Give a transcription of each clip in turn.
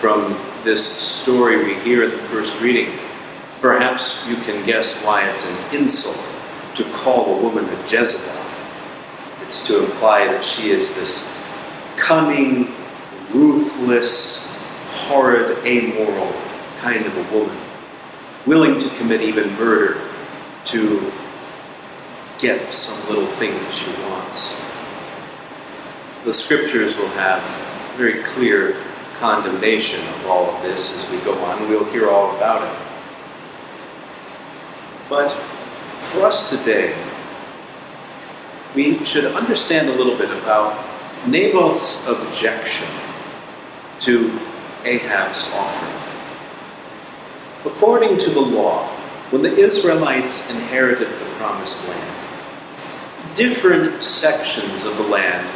from this story we hear in the first reading, perhaps you can guess why it's an insult to call a woman a Jezebel. It's to imply that she is this cunning, ruthless, horrid, amoral kind of a woman, willing to commit even murder to get some little thing that she wants. The scriptures will have very clear condemnation of all of this as we go on. We'll hear all about it. But for us today, we should understand a little bit about Naboth's objection to Ahab's offering. According to the law, when the Israelites inherited the Promised Land, different sections of the land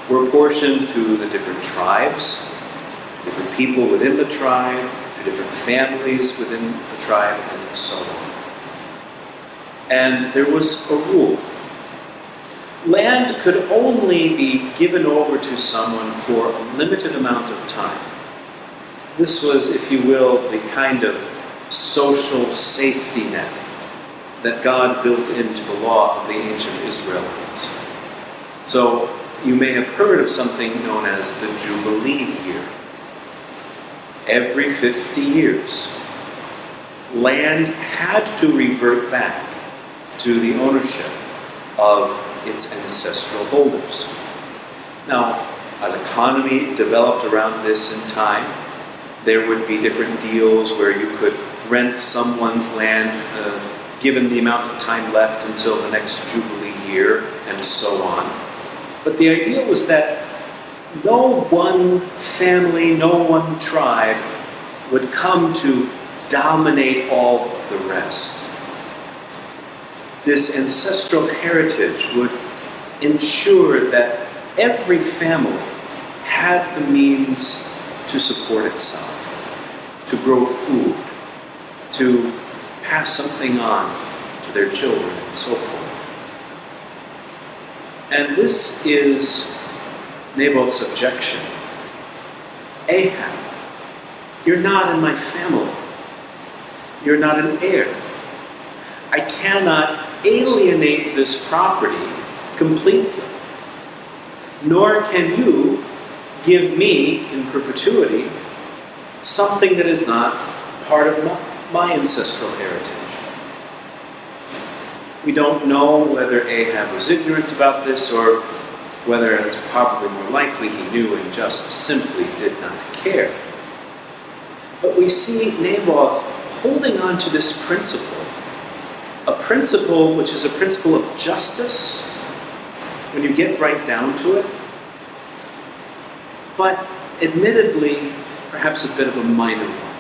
were apportioned to the different tribes, different people within the tribe, to different families within the tribe, and so on. And there was a rule. Land could only be given over to someone for a limited amount of time. This was, if you will, the kind of social safety net that God built into the law of the ancient Israelites. So you may have heard of something known as the Jubilee year. Every 50 years, land had to revert back to the ownership of its ancestral holders. Now, an economy developed around this in time. There would be different deals where you could rent someone's land given the amount of time left until the next Jubilee year, and so on. But the idea was that no one family, no one tribe would come to dominate all of the rest. This ancestral heritage would ensure that every family had the means to support itself, to grow food, to pass something on to their children, and so forth. And this is Naboth's objection. Ahab, you're not in my family. You're not an heir. I cannot alienate this property completely, nor can you give me in perpetuity something that is not part of my ancestral heritage. We don't know whether Ahab was ignorant about this, or whether it's probably more likely he knew and just simply did not care. But we see Naboth holding on to this principle, a principle which is a principle of justice when you get right down to it, but admittedly, perhaps a bit of a minor one.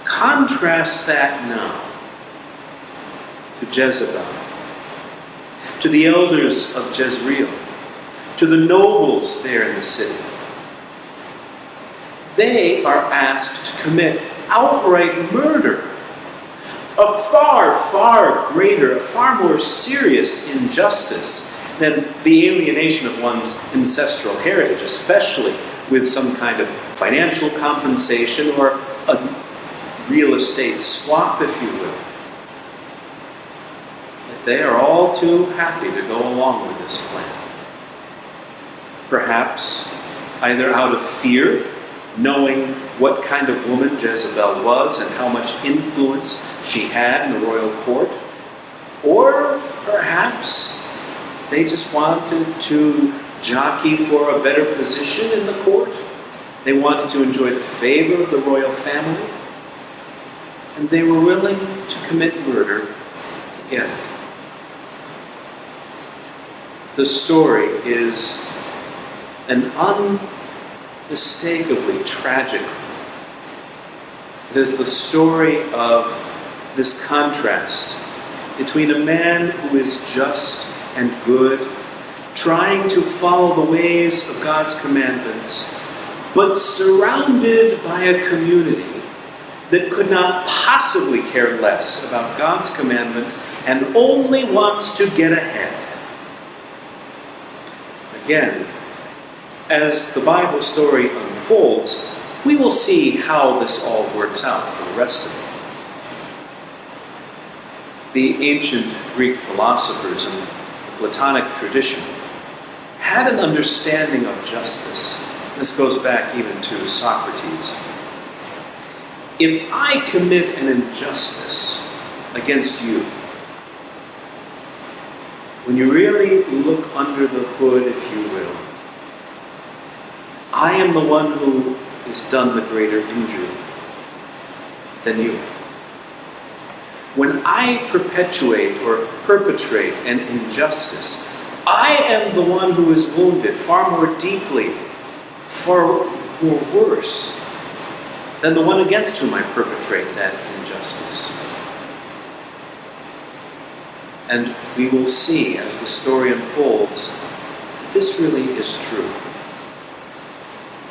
Contrast that now to Jezebel, to the elders of Jezreel, to the nobles there in the city. They are asked to commit outright murder, a far, far greater, a far more serious injustice than the alienation of one's ancestral heritage, especially with some kind of financial compensation or a real estate swap, if you will. But they are all too happy to go along with this plan. Perhaps either out of fear, knowing what kind of woman Jezebel was and how much influence she had in the royal court, or perhaps they just wanted to jockey for a better position in the court. They wanted to enjoy the favor of the royal family, and they were willing to commit murder to get it. The story is an unmistakably tragic one. It is the story of this contrast between a man who is just and good, trying to follow the ways of God's commandments, but surrounded by a community that could not possibly care less about God's commandments and only wants to get ahead. Again, as the Bible story unfolds, unfolds, we will see how this all works out for the rest of it. The ancient Greek philosophers and the Platonic tradition had an understanding of justice. This goes back even to Socrates. If I commit an injustice against you, when you really look under the hood, if you will, I am the one who has done the greater injury than you. When I perpetuate or perpetrate an injustice, I am the one who is wounded far more deeply, far more worse than the one against whom I perpetrate that injustice. And we will see as the story unfolds that this really is true.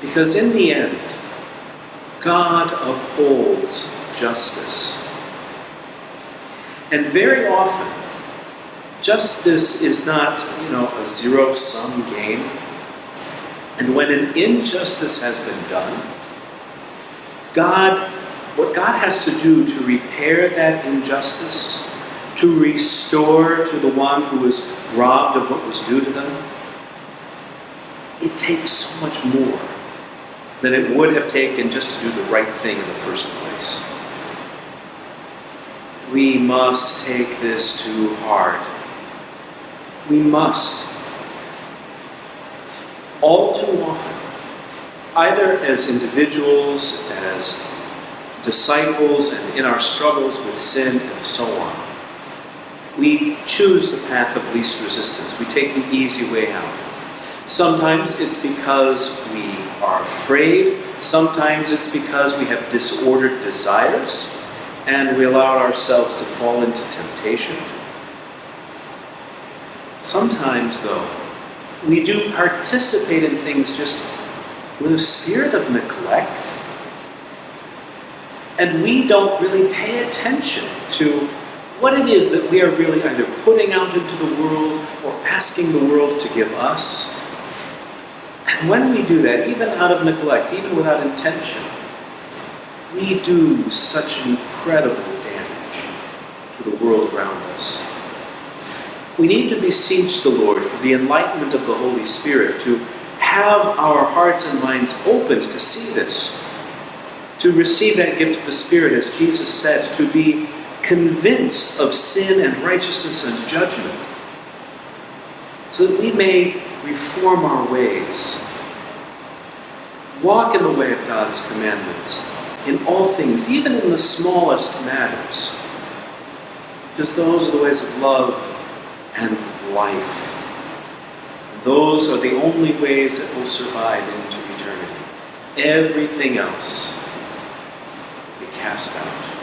Because in the end, God upholds justice. And very often, justice is not, a zero-sum game. And when an injustice has been done, what God has to do to repair that injustice, to restore to the one who was robbed of what was due to them, it takes so much more than it would have taken just to do the right thing in the first place. We must take this to heart. We must. All too often, either as individuals, as disciples, and in our struggles with sin and so on, we choose the path of least resistance. We take the easy way out. Sometimes it's because we are afraid. Sometimes it's because we have disordered desires and we allow ourselves to fall into temptation. Sometimes, though, we do participate in things just with a spirit of neglect, and we don't really pay attention to what it is that we are really either putting out into the world or asking the world to give us. And when we do that, even out of neglect, even without intention, we do such incredible damage to the world around us. We need to beseech the Lord for the enlightenment of the Holy Spirit, to have our hearts and minds opened to see this, to receive that gift of the Spirit, as Jesus said, to be convinced of sin and righteousness and judgment, so that we may reform our ways, walk in the way of God's commandments, in all things, even in the smallest matters, because those are the ways of love and life. Those are the only ways that will survive into eternity. Everything else will be cast out.